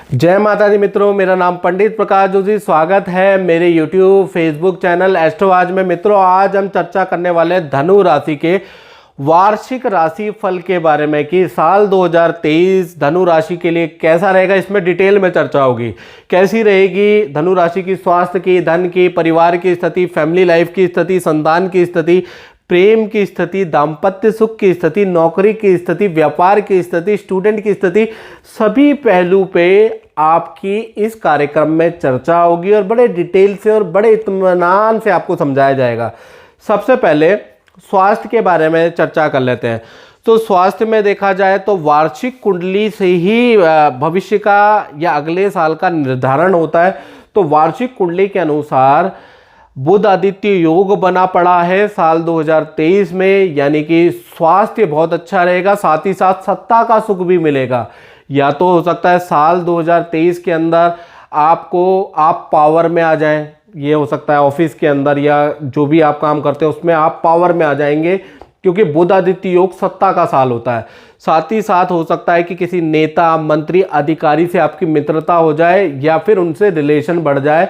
जय माता दी मित्रों, मेरा नाम पंडित प्रकाश जोशी। स्वागत है मेरे यूट्यूब फेसबुक चैनल एस्ट्रो आज में। मित्रों, आज हम चर्चा करने वाले हैं धनु राशि के वार्षिक राशि फल के बारे में कि साल 2023 धनु राशि के लिए कैसा रहेगा। इसमें डिटेल में चर्चा होगी। कैसी रहेगी धनु राशि की स्वास्थ्य की, धन की, परिवार की स्थिति, फैमिली लाइफ की स्थिति, संतान की स्थिति, प्रेम की स्थिति, दाम्पत्य सुख की स्थिति, नौकरी की स्थिति, व्यापार की स्थिति, स्टूडेंट की स्थिति, सभी पहलू पे आपकी इस कार्यक्रम में चर्चा होगी और बड़े डिटेल से और बड़े इत्मीनान से आपको समझाया जाएगा। सबसे पहले स्वास्थ्य के बारे में चर्चा कर लेते हैं। तो स्वास्थ्य में देखा जाए तो वार्षिक कुंडली से ही भविष्य का या अगले साल का निर्धारण होता है। तो वार्षिक कुंडली के अनुसार बुध आदित्य योग बना पड़ा है साल 2023 में, यानी कि स्वास्थ्य बहुत अच्छा रहेगा, साथ ही साथ सत्ता का सुख भी मिलेगा। या तो हो सकता है साल 2023 के अंदर आप पावर में आ जाएं, ये हो सकता है ऑफिस के अंदर या जो भी आप काम करते हैं उसमें आप पावर में आ जाएंगे, क्योंकि बुध आदित्य योग सत्ता का साल होता है। साथ ही साथ हो सकता है कि किसी नेता, मंत्री, अधिकारी से आपकी मित्रता हो जाए या फिर उनसे रिलेशन बढ़ जाए।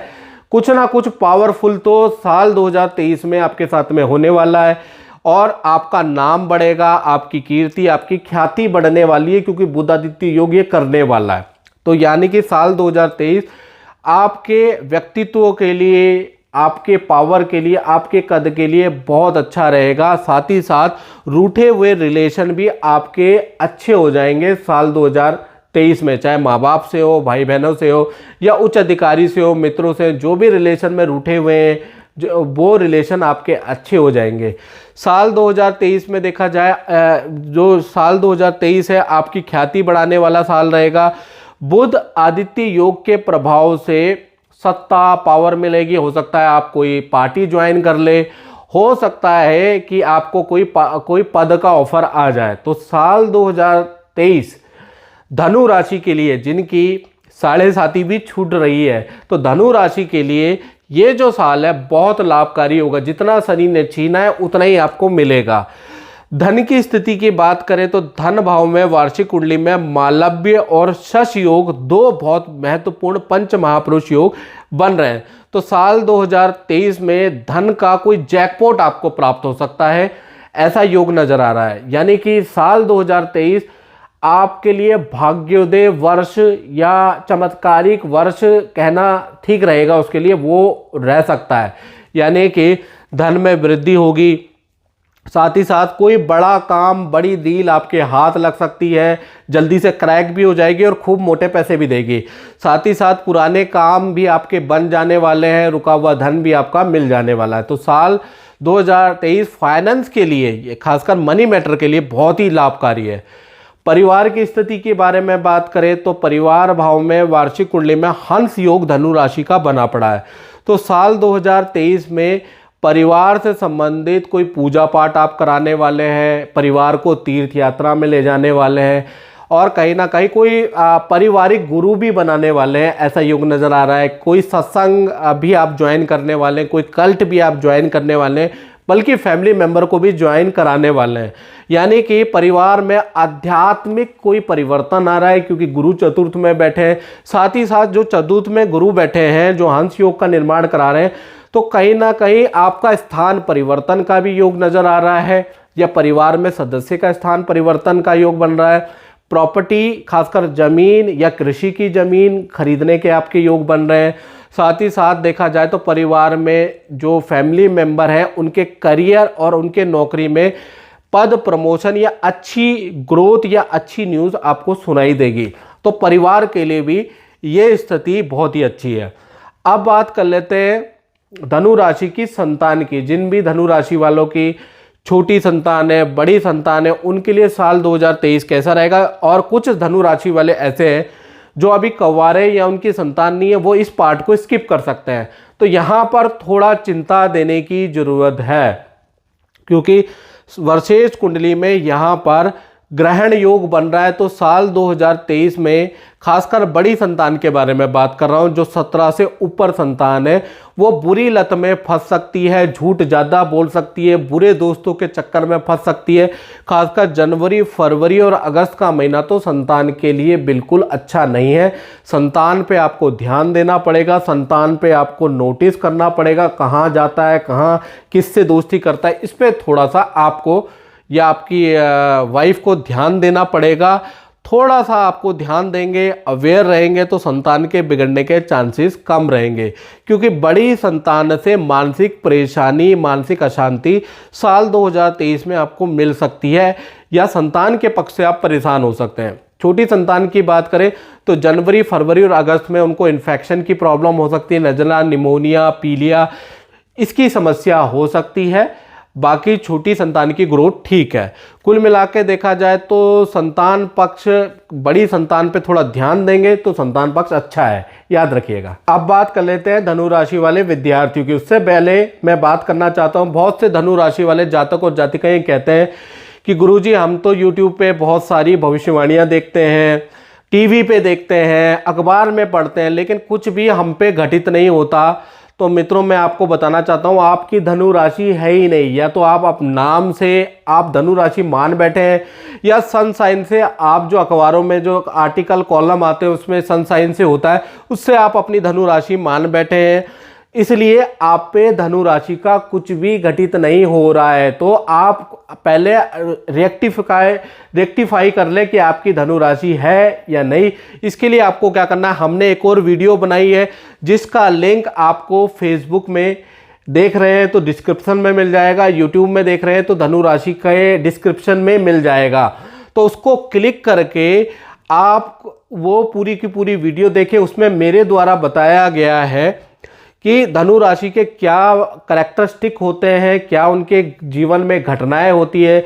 कुछ ना कुछ पावरफुल तो साल 2023 में आपके साथ में होने वाला है और आपका नाम बढ़ेगा, आपकी कीर्ति, आपकी ख्याति बढ़ने वाली है, क्योंकि बुध आदित्य योग ये करने वाला है। तो यानी कि साल 2023 आपके व्यक्तित्व के लिए, आपके पावर के लिए, आपके कद के लिए बहुत अच्छा रहेगा। साथ ही साथ रूठे हुए रिलेशन भी आपके अच्छे हो जाएंगे साल 2023 में, चाहे माँ बाप से हो, भाई बहनों से हो या उच्च अधिकारी से हो, मित्रों से, जो भी रिलेशन में रूठे हुए हैं जो वो रिलेशन आपके अच्छे हो जाएंगे। साल 2023 में देखा जाए, जो साल 2023 है आपकी ख्याति बढ़ाने वाला साल रहेगा। बुध आदित्य योग के प्रभाव से सत्ता, पावर मिलेगी। हो सकता है आप कोई पार्टी ज्वाइन कर ले, हो सकता है कि आपको कोई पद का ऑफर आ जाए। तो साल 2023 धनु राशि के लिए, जिनकी साढ़े साथी भी छूट रही है, तो धनु राशि के लिए ये जो साल है बहुत लाभकारी होगा। जितना शनि ने छीना है उतना ही आपको मिलेगा। धन की स्थिति की बात करें तो धन भाव में वार्षिक कुंडली में मालव्य और शश योग, दो बहुत महत्वपूर्ण पंच महापुरुष योग बन रहे हैं। तो साल 2023 में धन का कोई जैकपॉट आपको प्राप्त हो सकता है, ऐसा योग नजर आ रहा है। यानी कि साल 2023 आपके लिए भाग्योदय वर्ष या चमत्कारिक वर्ष कहना ठीक रहेगा, उसके लिए वो रह सकता है। यानी कि धन में वृद्धि होगी, साथ ही साथ कोई बड़ा काम, बड़ी डील आपके हाथ लग सकती है, जल्दी से क्रैक भी हो जाएगी और खूब मोटे पैसे भी देगी। साथ ही साथ पुराने काम भी आपके बन जाने वाले हैं, रुका हुआ धन भी आपका मिल जाने वाला है। तो साल 2023 फाइनेंस के लिए, खासकर मनी मैटर के लिए बहुत ही लाभकारी है। परिवार की स्थिति के बारे में बात करें तो परिवार भाव में वार्षिक कुंडली में हंस योग धनु राशि का बना पड़ा है। तो साल 2023 में परिवार से संबंधित कोई पूजा पाठ आप कराने वाले हैं, परिवार को तीर्थ यात्रा में ले जाने वाले हैं और कहीं ना कहीं कोई पारिवारिक गुरु भी बनाने वाले हैं, ऐसा योग नज़र आ रहा है। कोई सत्संग भी आप ज्वाइन करने वाले हैं, कोई कल्ट भी आप ज्वाइन करने वाले हैं, बल्कि फैमिली मेंबर को भी ज्वाइन कराने वाले हैं। यानी कि परिवार में आध्यात्मिक कोई परिवर्तन आ रहा है, क्योंकि गुरु चतुर्थ में बैठे हैं। साथ ही साथ जो चतुर्थ में गुरु बैठे हैं, जो हंस योग का निर्माण करा रहे हैं, तो कहीं ना कहीं आपका स्थान परिवर्तन का भी योग नजर आ रहा है, या परिवार में सदस्य का स्थान परिवर्तन का योग बन रहा है। प्रॉपर्टी, खासकर जमीन या कृषि की जमीन खरीदने के आपके योग बन रहे हैं। साथ ही साथ देखा जाए तो परिवार में जो फैमिली मेंबर हैं उनके करियर और उनके नौकरी में पद प्रमोशन या अच्छी ग्रोथ या अच्छी न्यूज़ आपको सुनाई देगी। तो परिवार के लिए भी ये स्थिति बहुत ही अच्छी है। अब बात कर लेते हैं धनु राशि की संतान की। जिन भी धनु राशि वालों की छोटी संतान है, बड़ी संतान है, उनके लिए साल 2023 कैसा रहेगा। और कुछ धनु राशि वाले ऐसे हैं जो अभी कवारे या उनकी संतान नहीं है, वो इस पार्ट को स्किप कर सकते हैं। तो यहाँ पर थोड़ा चिंता देने की जरूरत है, क्योंकि वर्षेश कुंडली में यहाँ पर ग्रहण योग बन रहा है। तो साल 2023 में खासकर बड़ी संतान के बारे में बात कर रहा हूं, जो 17 से ऊपर संतान है, वो बुरी लत में फंस सकती है, झूठ ज़्यादा बोल सकती है, बुरे दोस्तों के चक्कर में फंस सकती है। खासकर जनवरी, फरवरी और अगस्त का महीना तो संतान के लिए बिल्कुल अच्छा नहीं है। संतान पे आपको ध्यान देना पड़ेगा, संतान पे आपको नोटिस करना पड़ेगा, कहाँ जाता है, कहाँ किससे दोस्ती करता है, इस पर थोड़ा सा आपको या आपकी वाइफ को ध्यान देना पड़ेगा। थोड़ा सा आपको ध्यान देंगे, अवेयर रहेंगे तो संतान के बिगड़ने के चांसेस कम रहेंगे, क्योंकि बड़ी संतान से मानसिक परेशानी, मानसिक अशांति साल 2023 में आपको मिल सकती है, या संतान के पक्ष से आप परेशान हो सकते हैं। छोटी संतान की बात करें तो जनवरी, फरवरी और अगस्त में उनको इन्फेक्शन की प्रॉब्लम हो सकती है, नज़ला, निमोनिया, पीलिया, इसकी समस्या हो सकती है। बाकी छोटी संतान की ग्रोथ ठीक है। कुल मिला के देखा जाए तो संतान पक्ष, बड़ी संतान पे थोड़ा ध्यान देंगे तो संतान पक्ष अच्छा है, याद रखिएगा। अब बात कर लेते हैं धनु राशि वाले विद्यार्थियों की। उससे पहले मैं बात करना चाहता हूं, बहुत से धनु राशि वाले जातक और जातिकाएं कहते हैं कि गुरुजी हम तो यूट्यूब पे बहुत सारी भविष्यवाणियां देखते हैं, टीवी पे देखते हैं, अखबार में पढ़ते हैं, लेकिन कुछ भी हम पे घटित नहीं होता। तो मित्रों, मैं आपको बताना चाहता हूं, आपकी धनु राशि है ही नहीं। या तो आप नाम से आप धनु राशि मान बैठे हैं, या सन साइन से आप जो अखबारों में जो आर्टिकल कॉलम आते हैं उसमें सन साइन से होता है, उससे आप अपनी धनु राशि मान बैठे हैं। इसलिए आप पे धनु राशि का कुछ भी घटित नहीं हो रहा है। तो आप पहले रेक्टिफाई कर ले कि आपकी धनु राशि है या नहीं। इसके लिए आपको क्या करना है, हमने एक और वीडियो बनाई है जिसका लिंक आपको फेसबुक में देख रहे हैं तो डिस्क्रिप्शन में मिल जाएगा, यूट्यूब में देख रहे हैं तो धनु राशि के डिस्क्रिप्शन में मिल जाएगा। तो उसको क्लिक करके आप वो पूरी की पूरी वीडियो देखें। उसमें मेरे द्वारा बताया गया है कि धनु राशि के क्या कैरेक्टरिस्टिक होते हैं, क्या उनके जीवन में घटनाएं होती है,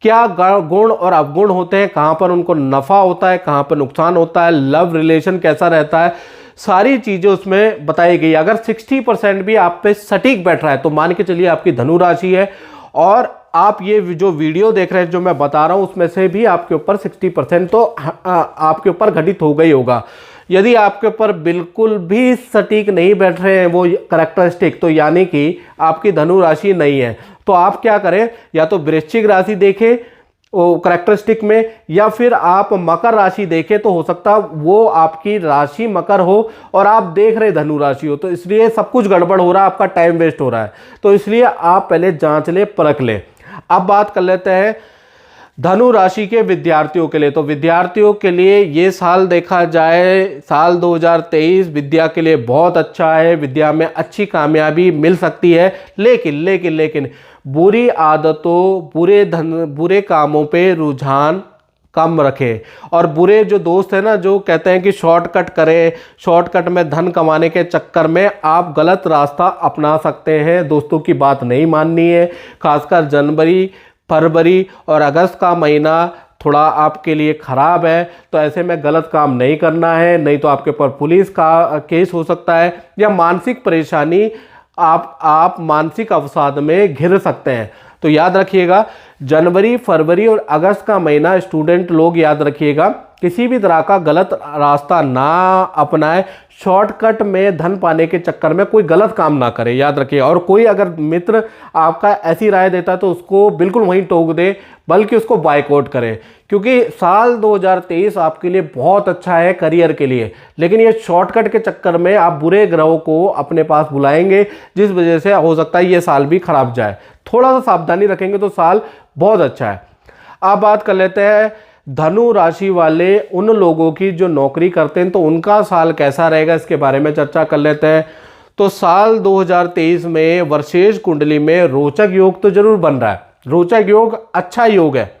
क्या गुण और अवगुण होते हैं, कहाँ पर उनको नफ़ा होता है, कहाँ पर नुकसान होता है, लव रिलेशन कैसा रहता है, सारी चीज़ें उसमें बताई गई। अगर 60% भी आप पे सटीक बैठ रहा है तो मान के चलिए आपकी धनु राशि है। और आप ये जो वीडियो देख रहे हैं, जो मैं बता रहा हूँ, उसमें से भी आपके ऊपर 60% तो आपके ऊपर घटित हो गई होगा। यदि आपके ऊपर बिल्कुल भी सटीक नहीं बैठ रहे हैं वो कैरेक्टरिस्टिक, तो यानी कि आपकी धनु राशि नहीं है। तो आप क्या करें, या तो वृश्चिक राशि देखें वो कैरेक्टरिस्टिक में, या फिर आप मकर राशि देखें। तो हो सकता है वो आपकी राशि मकर हो और आप देख रहे धनु राशि हो, तो इसलिए सब कुछ गड़बड़ हो रहा है, आपका टाइम वेस्ट हो रहा है। तो इसलिए आप पहले जांच ले, परख ले। अब बात कर लेते हैं धनु राशि के विद्यार्थियों के लिए। तो विद्यार्थियों के लिए ये साल देखा जाए, साल 2023 विद्या के लिए बहुत अच्छा है। विद्या में अच्छी कामयाबी मिल सकती है, लेकिन बुरी आदतों, बुरे कामों पे रुझान कम रखें। और बुरे जो दोस्त हैं ना, जो कहते हैं कि शॉर्टकट करें, शॉर्टकट में धन कमाने के चक्कर में आप गलत रास्ता अपना सकते हैं। दोस्तों की बात नहीं माननी है। खासकर जनवरी, फरवरी और अगस्त का महीना थोड़ा आपके लिए ख़राब है, तो ऐसे में गलत काम नहीं करना है, नहीं तो आपके ऊपर पुलिस का केस हो सकता है, या मानसिक परेशानी, आप मानसिक अवसाद में घिर सकते हैं। तो याद रखिएगा, जनवरी, फरवरी और अगस्त का महीना स्टूडेंट लोग याद रखिएगा, किसी भी तरह का गलत रास्ता ना अपनाए, शॉर्टकट में धन पाने के चक्कर में कोई गलत काम ना करे, याद रखिए। और कोई अगर मित्र आपका ऐसी राय देता है तो उसको बिल्कुल वहीं टोक दे, बल्कि उसको बायकॉट करें, क्योंकि साल 2023 आपके लिए बहुत अच्छा है करियर के लिए। लेकिन ये शॉर्टकट के चक्कर में आप बुरे ग्रहों को अपने पास बुलाएंगे, जिस वजह से हो सकता है ये साल भी खराब जाए। थोड़ा सा सावधानी रखेंगे तो साल बहुत अच्छा है। अब बात कर लेते हैं धनु राशि वाले उन लोगों की जो नौकरी करते हैं, तो उनका साल कैसा रहेगा, इसके बारे में चर्चा कर लेते हैं। तो साल 2023 में वर्षेश कुंडली में रोचक योग तो जरूर बन रहा है। रोचक योग अच्छा योग है,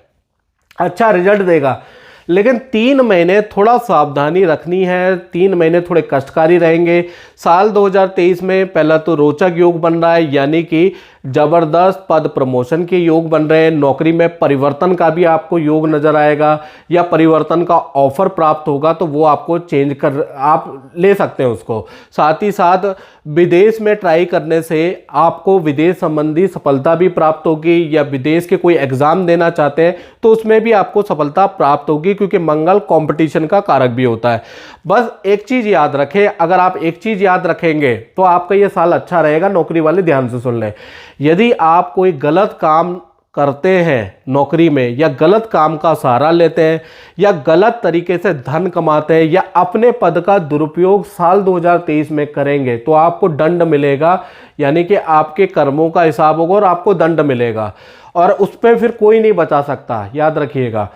अच्छा रिजल्ट देगा। लेकिन 3 महीने थोड़ा सावधानी रखनी है, 3 महीने थोड़े कष्टकारी रहेंगे। साल 2023 में पहला तो रोचक योग बन रहा है, यानी कि जबरदस्त पद प्रमोशन के योग बन रहे हैं। नौकरी में परिवर्तन का भी आपको योग नजर आएगा, या परिवर्तन का ऑफर प्राप्त होगा तो वो आपको चेंज कर आप ले सकते हैं उसको। साथ ही साथ विदेश में ट्राई करने से आपको विदेश संबंधी सफलता भी प्राप्त होगी, या विदेश के कोई एग्जाम देना चाहते हैं तो उसमें भी आपको सफलता प्राप्त होगी, क्योंकि मंगल कंपटीशन का कारक भी होता है। बस एक चीज याद रखें, अगर आप एक चीज याद रखेंगे तो आपका ये साल अच्छा रहेगा। नौकरी वाले ध्यान से सुन लें, यदि आप कोई गलत काम करते हैं नौकरी में, या गलत काम का सहारा लेते हैं, या गलत तरीके से धन कमाते हैं, या अपने पद का दुरुपयोग साल 2023 में करेंगे तो आपको दंड मिलेगा, यानी कि आपके कर्मों का हिसाब होगा और आपको दंड मिलेगा, और उस पर फिर कोई नहीं बचा सकता। याद रखिएगा,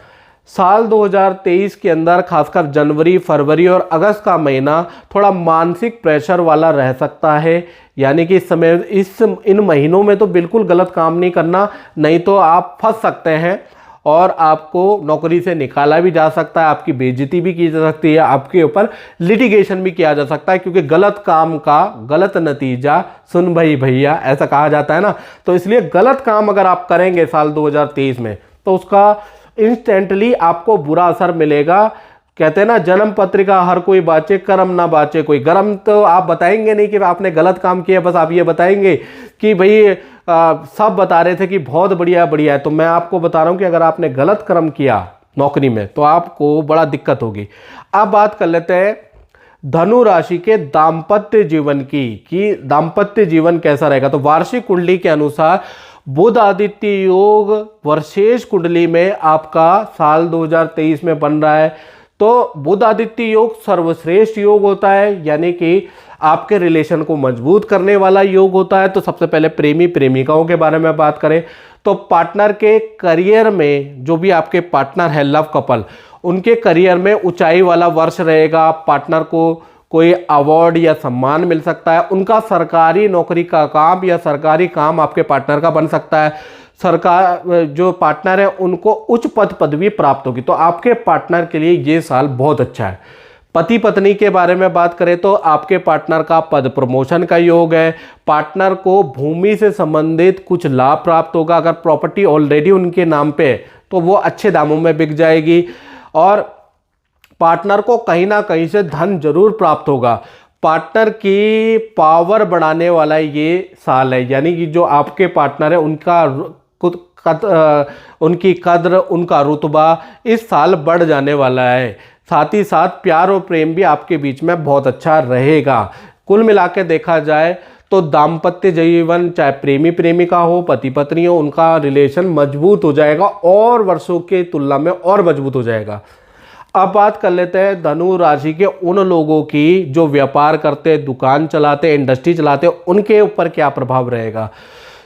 साल 2023 के अंदर खासकर जनवरी, फरवरी और अगस्त का महीना थोड़ा मानसिक प्रेशर वाला रह सकता है, यानी कि इस इन महीनों में तो बिल्कुल गलत काम नहीं करना, नहीं तो आप फंस सकते हैं और आपको नौकरी से निकाला भी जा सकता है, आपकी बेइज्जती भी की जा सकती है, आपके ऊपर लिटिगेशन भी किया जा सकता है, क्योंकि गलत काम का गलत नतीजा सुन भाई भैया, ऐसा कहा जाता है ना। तो इसलिए गलत काम अगर आप करेंगे साल 2023 में तो उसका इंस्टेंटली आपको बुरा असर मिलेगा। कहते हैं ना, जन्म पत्रिका हर कोई बाचे, कर्म ना बाचे कोई गरम। तो आप बताएंगे नहीं कि आपने गलत काम किया, बस आप ये बताएंगे कि भाई सब बता रहे थे कि बहुत बढ़िया बढ़िया है। तो मैं आपको बता रहा हूं कि अगर आपने गलत कर्म किया नौकरी में तो आपको बड़ा दिक्कत होगी। अब बात कर लेते हैं धनु राशि के दाम्पत्य जीवन की, कि दाम्पत्य जीवन कैसा रहेगा। तो वार्षिक कुंडली के अनुसार बुध आदित्य योग वर्षेश कुंडली में आपका साल 2023 में बन रहा है। तो बुध आदित्य योग सर्वश्रेष्ठ योग होता है, यानी कि आपके रिलेशन को मजबूत करने वाला योग होता है। तो सबसे पहले प्रेमी प्रेमिकाओं के बारे में बात करें तो पार्टनर के करियर में, जो भी आपके पार्टनर है लव कपल, उनके करियर में ऊंचाई वाला वर्ष रहेगा। पार्टनर को कोई अवार्ड या सम्मान मिल सकता है, उनका सरकारी नौकरी का काम या सरकारी काम आपके पार्टनर का बन सकता है। सरकार जो पार्टनर है उनको उच्च पद पदवी प्राप्त होगी। तो आपके पार्टनर के लिए ये साल बहुत अच्छा है। पति पत्नी के बारे में बात करें तो आपके पार्टनर का पद प्रमोशन का योग है। पार्टनर को भूमि से संबंधित कुछ लाभ प्राप्त होगा। अगर प्रॉपर्टी ऑलरेडी उनके नाम पे है तो वो अच्छे दामों में बिक जाएगी, और पार्टनर को कहीं ना कहीं से धन जरूर प्राप्त होगा। पार्टनर की पावर बढ़ाने वाला ये साल है, यानी कि जो आपके पार्टनर है उनकी कद्र, उनका रुतबा इस साल बढ़ जाने वाला है। साथ ही साथ प्यार और प्रेम भी आपके बीच में बहुत अच्छा रहेगा। कुल मिला के देखा जाए तो दाम्पत्य जीवन, चाहे प्रेमी प्रेमिका हो, पति पत्नी हो, उनका रिलेशन मजबूत हो जाएगा और वर्षों के तुलना में और मजबूत हो जाएगा। अब बात कर लेते हैं धनु राशि के उन लोगों की जो व्यापार करते, दुकान चलाते, इंडस्ट्री चलाते, उनके ऊपर क्या प्रभाव रहेगा।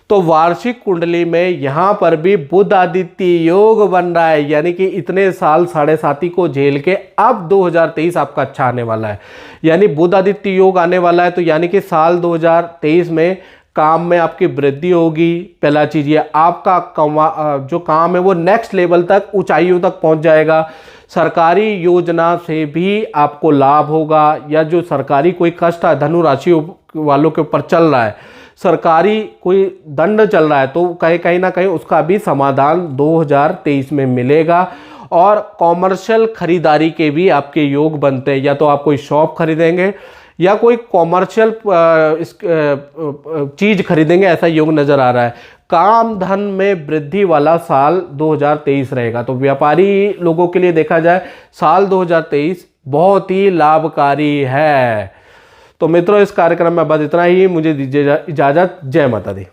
तो वार्षिक कुंडली में यहाँ पर भी बुध आदित्य योग बन रहा है, यानी कि इतने साल 7.5 को झेल के अब 2023 आपका अच्छा आने वाला है, यानी बुध आदित्य योग आने वाला है। तो यानी कि साल 2023 में काम में आपकी वृद्धि होगी। पहला चीज ये, आपका जो काम है वो नेक्स्ट लेवल तक, ऊंचाइयों तक पहुंच जाएगा। सरकारी योजना से भी आपको लाभ होगा, या जो सरकारी कोई कष्ट है धनु राशि वालों के ऊपर चल रहा है, सरकारी कोई दंड चल रहा है, तो कहीं ना कहीं उसका भी समाधान 2023 में मिलेगा। और कॉमर्शियल खरीदारी के भी आपके योग बनते हैं, या तो आप कोई शॉप खरीदेंगे या कोई कॉमर्शियल चीज खरीदेंगे, ऐसा योग नजर आ रहा है। काम धन में वृद्धि वाला साल 2023 रहेगा। तो व्यापारी लोगों के लिए देखा जाए साल 2023 बहुत ही लाभकारी है। तो मित्रों, इस कार्यक्रम में बस इतना ही। मुझे दीजिए इजाजत। जय माता दी।